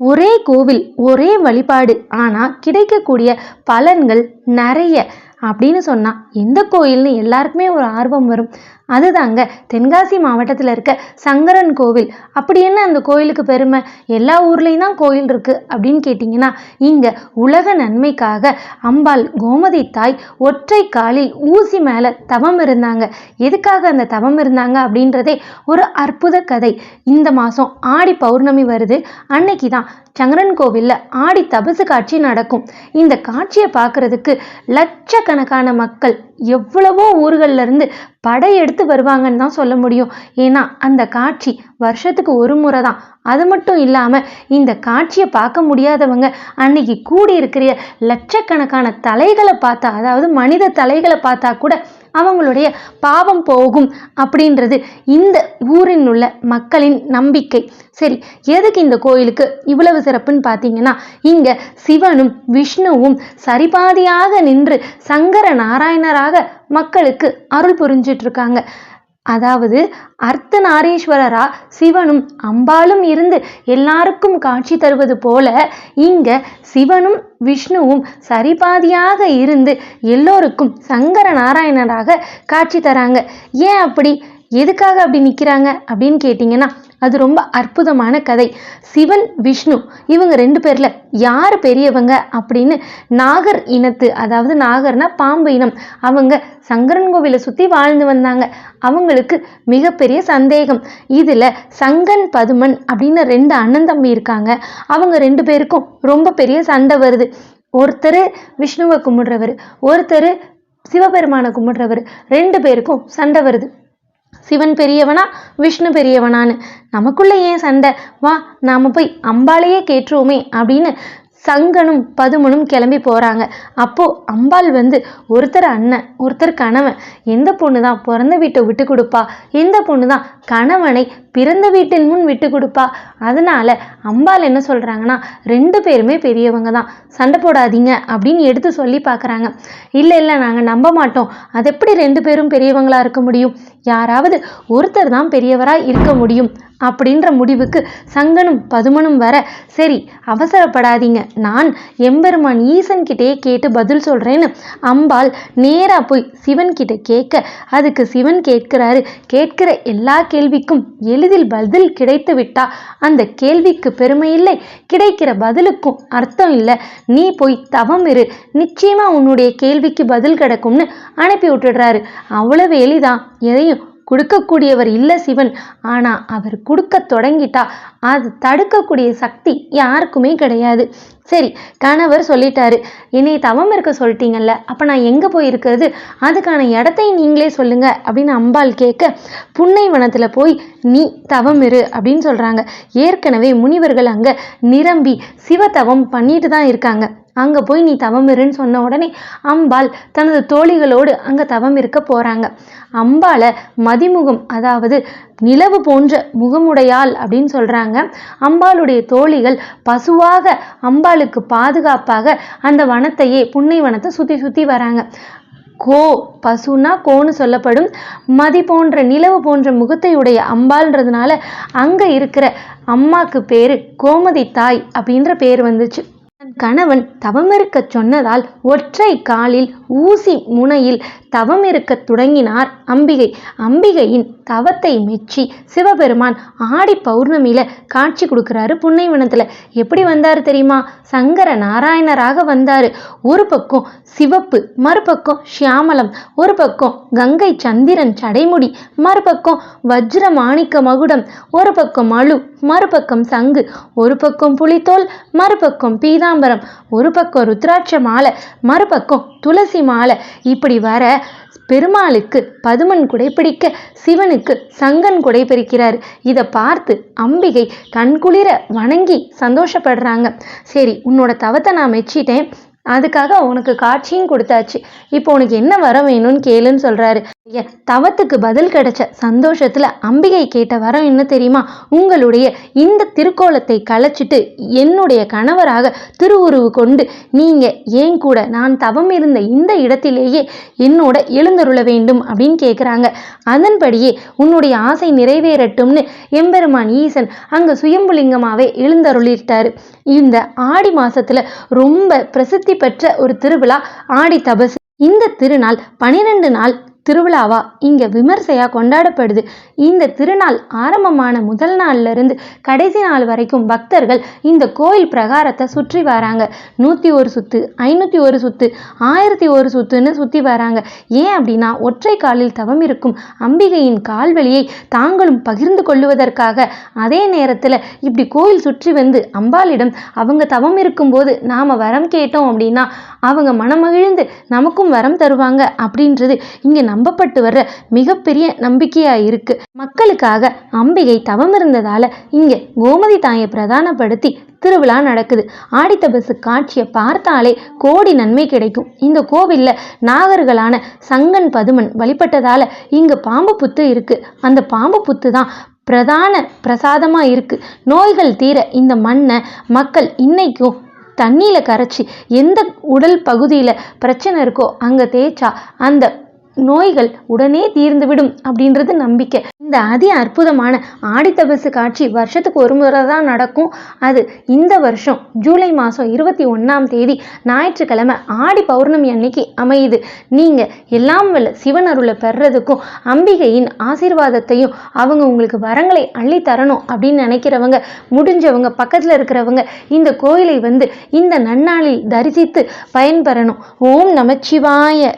ஒரே கோவில், ஒரே வழிபாடு, ஆனா கிடைக்கக்கூடிய பலன்கள் நிறைய அப்படின்னு சொன்னா எந்த கோயில்னு எல்லாருக்குமே ஒரு ஆர்வம் வரும். அதுதாங்க தென்காசி மாவட்டத்தில் இருக்க சங்கரன் கோவில். அப்படி என்ன அந்த கோயிலுக்கு பெருமை? எல்லா ஊர்லேயும் தான் கோயில் இருக்கு அப்படின்னு கேட்டிங்கன்னா, இங்கே உலக நன்மைக்காக அம்பாள் கோமதி தாய் ஒற்றை காலில் ஊசி மேலே தவம் இருந்தாங்க. எதுக்காக அந்த தவம் இருந்தாங்க அப்படின்றதே ஒரு அற்புத கதை. இந்த மாதம் ஆடி பௌர்ணமி வருது. அன்னைக்கு தான் சங்கரன் கோவிலில் ஆடி தபசு காட்சி நடக்கும். இந்த காட்சியை பார்க்கறதுக்கு லட்சக்கணக்கான மக்கள் எவ்வளவோ ஊர்கள்ல இருந்து படையெடுத்து வருவாங்கன்னு தான் சொல்ல முடியும். ஏன்னா அந்த காட்சி வருஷத்துக்கு ஒரு முறை தான். அது மட்டும் இல்லாமல் இந்த காட்சியை பார்க்க முடியாதவங்க அன்னைக்கு கூடி இருக்கிற லட்சக்கணக்கான தலைகளை பார்த்தா, அதாவது மனித தலைகளை பார்த்தா கூட அவங்களுடைய பாவம் போகும் அப்படின்றது இந்த ஊரில் உள்ள மக்களின் நம்பிக்கை. சரி, எதுக்கு இந்த கோயிலுக்கு இவ்வளவு சிறப்புன்னு பார்த்தீங்கன்னா, இங்கே சிவனும் விஷ்ணுவும் சரிபாதியாக நின்று சங்கர நாராயணராக மக்களுக்கு அருள் புரிஞ்சிட்டு இருக்காங்க. அதாவது அர்த்தநாரீஸ்வரரா சிவனும் அம்பாலும் இருந்து எல்லாருக்கும் காட்சி தருவது போல இங்க சிவனும் விஷ்ணுவும் சரிபாதியாக இருந்து எல்லோருக்கும் சங்கர நாராயணராக காட்சி தராங்க. ஏன் அப்படி, எதுக்காக அப்படி நிற்கிறாங்க அப்படின்னு கேட்டிங்கன்னா, அது ரொம்ப அற்புதமான கதை. சிவன் விஷ்ணு இவங்க ரெண்டு பேர்ல யார் பெரியவங்க அப்படின்னு நாகர் இனத்து, அதாவது நாகர்னா பாம்பு இனம், அவங்க சங்கரன் கோவிலை சுற்றி வாழ்ந்து வந்தாங்க. அவங்களுக்கு மிகப்பெரிய சந்தேகம். இதில் சங்கன் பதுமன் அப்படின்னு ரெண்டு அண்ணன் தம்பி இருக்காங்க. அவங்க ரெண்டு பேருக்கும் ரொம்ப பெரிய சண்டை வருது. ஒருத்தர் விஷ்ணுவை கும்பிடுறவர், ஒருத்தர் சிவபெருமானை கும்பிடுறவர். ரெண்டு பேருக்கும் சண்டை வருது. சிவன் பெரியவனா விஷ்ணு பெரியவனான்னு. நமக்குள்ள ஏன் சண்டை, வா நாம போய் அம்பாளையே கேட்டுருவோமே அப்படின்னு சங்கனும் பதுமனும் கிளம்பி போகிறாங்க. அப்போது அம்பாள் வந்து ஒருத்தர் அண்ணன் ஒருத்தர் கணவன். எந்த பொண்ணு தான் பிறந்த வீட்டை விட்டு கொடுப்பா, எந்த பொண்ணு தான் கணவனை பிறந்த வீட்டின் முன் விட்டு கொடுப்பா. அதனால அம்பாள் என்ன சொல்கிறாங்கன்னா, ரெண்டு பேருமே பெரியவங்க தான், சண்டை போடாதீங்க அப்படின்னு எடுத்து சொல்லி பார்க்குறாங்க. இல்லை இல்லை, நாங்கள் நம்ப மாட்டோம், அது எப்படி ரெண்டு பேரும் பெரியவங்களாக இருக்க முடியும், யாராவது ஒருத்தர் தான் பெரியவராக இருக்க முடியும் அப்படின்ற முடிவுக்கு சங்கனும் பதுமனும் வர, சரி அவசரப்படாதீங்க, நான் எம்பெருமான் ஈசன் கிட்டே கேட்டு பதில் சொல்கிறேன்னு அம்பாள் நேராக போய் சிவன் கிட்ட கேட்க, அதுக்கு சிவன் கேட்கிறாரு, கேட்கிற எல்லா கேள்விக்கும் எளிதில் பதில் கிடைத்து விட்டா அந்த கேள்விக்கு பெருமை இல்லை, கிடைக்கிற பதிலுக்கும் அர்த்தம் இல்லை, நீ போய் தவம் இரு, நிச்சயமா உன்னுடைய கேள்விக்கு பதில் கிடைக்கும்னு அனுப்பி விட்டுடுறாரு. அவ்வளவு எளிதான், எதையும் கொடுக்கக்கூடியவர் இல்லை சிவன். ஆனால் அவர் கொடுக்க தொடங்கிட்டா அது தடுக்கக்கூடிய சக்தி யாருக்குமே கிடையாது. சரி, கணவர் சொல்லிட்டாரு, என்னை தவம் இருக்க சொல்லிட்டீங்கல்ல, அப்போ நான் எங்கே போய் இருக்கிறது, அதுக்கான இடத்தையும் நீங்களே சொல்லுங்க அப்படின்னு அம்பாள் கேட்க, புன்னை வனத்தில் போய் நீ தவம் இரு அப்படின்னு சொல்கிறாங்க. ஏற்கனவே முனிவர்கள் அங்கே நிரம்பி சிவதவம் பண்ணிட்டு தான் இருக்காங்க. அங்கே போய் நீ தவம் இருன்னு சொன்ன உடனே அம்பாள் தனது தோழிகளோடு அங்கே தவம் இருக்க போகிறாங்க. அம்பாளை மதிமுகம், அதாவது நிலவு போன்ற முகமுடையாள் அப்படின்னு சொல்கிறாங்க. அம்பாளுடைய தோழிகள் பசுவாக அம்பாளுக்கு பாதுகாப்பாக அந்த வனத்தையே, புன்னை வனத்தை சுற்றி சுற்றி வராங்க. பசுனா கோன்னு சொல்லப்படும். மதி போன்ற நிலவு போன்ற முகத்தையுடைய அம்பாள்ன்றதுனால அங்கே இருக்கிற அம்மாக்கு பேர் கோமதி தாய் அப்படின்ற பேர் வந்துச்சு. கணவன் தவம் இருக்க சொன்னதால் ஒற்றை காலில் ஊசி முனையில் தவம் இருக்க தொடங்கினார் அம்பிகை. அம்பிகையின் தவத்தை மெச்சி சிவபெருமான் ஆடி பௌர்ணமியில காட்சி கொடுக்கிறாரு புன்னைவனத்துல. எப்படி வந்தாரு தெரியுமா? சங்கர நாராயணராக வந்தாரு. ஒரு பக்கம் சிவப்பு, மறுபக்கம் ஷியாமலம், ஒரு பக்கம் கங்கை சந்திரன் சடைமுடி, மறுபக்கம் வஜ்ர மாணிக்க மகுடம், ஒரு பக்கம் மழு, மறுபக்கம் சங்கு, ஒரு பக்கம் புலித்தோல், மறுபக்கம் பீதாம்பரம், ஒரு பக்கம் ருத்ராட்ச மாலை, மறுபக்கம் துளசி மாலை. இப்படி வர பெருமாளுக்கு பதுமன் குடைப்பிடிக்க, சிவனுக்கு சங்கன் குடைப்பிடிக்கிறார். இதை பார்த்து அம்பிகை கண்குளிர வணங்கி சந்தோஷப்படுறாங்க. சரி, உன்னோட தவத்தை நான் மெச்சிட்டேன், அதுக்காக உனக்கு காட்சியும் கொடுத்தாச்சு, இப்போ உனக்கு என்ன வர வேணும்னு கேளுன்னு சொல்றாரு. தவத்துக்கு பதில் கிடைச்ச சந்தோஷத்துல அம்பிகை கேட்ட வரம் என்ன தெரியுமா? உங்களுடைய இந்த திருக்கோலத்தை கலைச்சிட்டு என்னுடைய கணவராக திருவுருவு கொண்டு நீங்க ஏன் கூட நான் தவம் இருந்த இந்த இடத்திலேயே என்னோட எழுந்தருள வேண்டும் அப்படின்னு கேட்குறாங்க. அதன்படியே உன்னுடைய ஆசை நிறைவேறட்டும்னு எம்பெருமான் ஈசன் அங்க சுயம்புலிங்கமாவே எழுந்தருளிட்டாரு. இந்த ஆடி மாசத்துல ரொம்ப பிரசித்தி பெற்ற ஒரு திருவிழா ஆடி தபசு. இந்த திருநாள் 12 நாள் திருவிழாவா இங்க விமர்சையா கொண்டாடப்படுது. இந்த திருநாள் ஆரம்பமான முதல் நாள்ல இருந்து கடைசி நாள் வரைக்கும் பக்தர்கள் இந்த கோயில் பிரகாரத்தை சுற்றி வராங்க. 101 சுத்து, 501 சுத்து, 1001 சுத்துன்னு சுத்தி வராங்க. ஏன் அப்படின்னா ஒற்றை காலில் தவம் இருக்கும் அம்பிகையின் கால்வலியை தாங்களும் பகிர்ந்து கொள்ளுவதற்காக. அதே நேரத்துல இப்படி கோயில் சுற்றி வந்து அம்பாளிடம் அவங்க தவம் இருக்கும்போது நாம வரம் கேட்டோம் அப்படின்னா அவங்க மனமகிழ்ந்து நமக்கும் வரம் தருவாங்க அப்படின்றது இங்க நம்பப்பட்டு வர்ற மிகப்பெரிய நம்பிக்கையா இருக்கு. மக்களுக்காக அம்பிகை தவம் இருந்ததால இங்க கோமதி தாயை பிரதானப்படுத்தி திருவிழா நடக்குது. ஆடித்தபசு காட்சியை பார்த்தாலே கோடி நன்மை கிடைக்கும். இந்த கோவில்ல நாகர்களான சங்கன் பதுமன் வழிபட்டதால இங்க பாம்பு புத்து இருக்கு. அந்த பாம்பு புத்து தான் பிரதான பிரசாதமா இருக்கு. நோய்கள் தீர இந்த மண்ணை மக்கள் இன்னைக்கும் தண்ணியில கரைச்சி எந்த உடல் பகுதியில பிரச்சனை இருக்கோ அங்க தேய்ச்சா அந்த நோய்கள் உடனே தீர்ந்துவிடும் அப்படின்றது நம்பிக்கை. இந்த அதி அற்புதமான ஆடித்தபசு காட்சி வருஷத்துக்கு ஒரு முறை தான் நடக்கும். அது இந்த வருஷம் ஜூலை மாதம் 21ஆம் தேதி ஞாயிற்றுக்கிழமை ஆடி பௌர்ணமி அன்னைக்கு அமையுது. நீங்க எல்லாம் வல்ல சிவன் அருளை பெறதுக்கும் அம்பிகையின் ஆசீர்வாதத்தையும் அவங்க உங்களுக்கு வரங்களை அள்ளி தரணும் அப்படின்னு நினைக்கிறவங்க, முடிஞ்சவங்க, பக்கத்துல இருக்கிறவங்க இந்த கோயிலை வந்து இந்த நன்னாளில் தரிசித்து பயன்பெறணும். ஓம் நமச்சிவாய.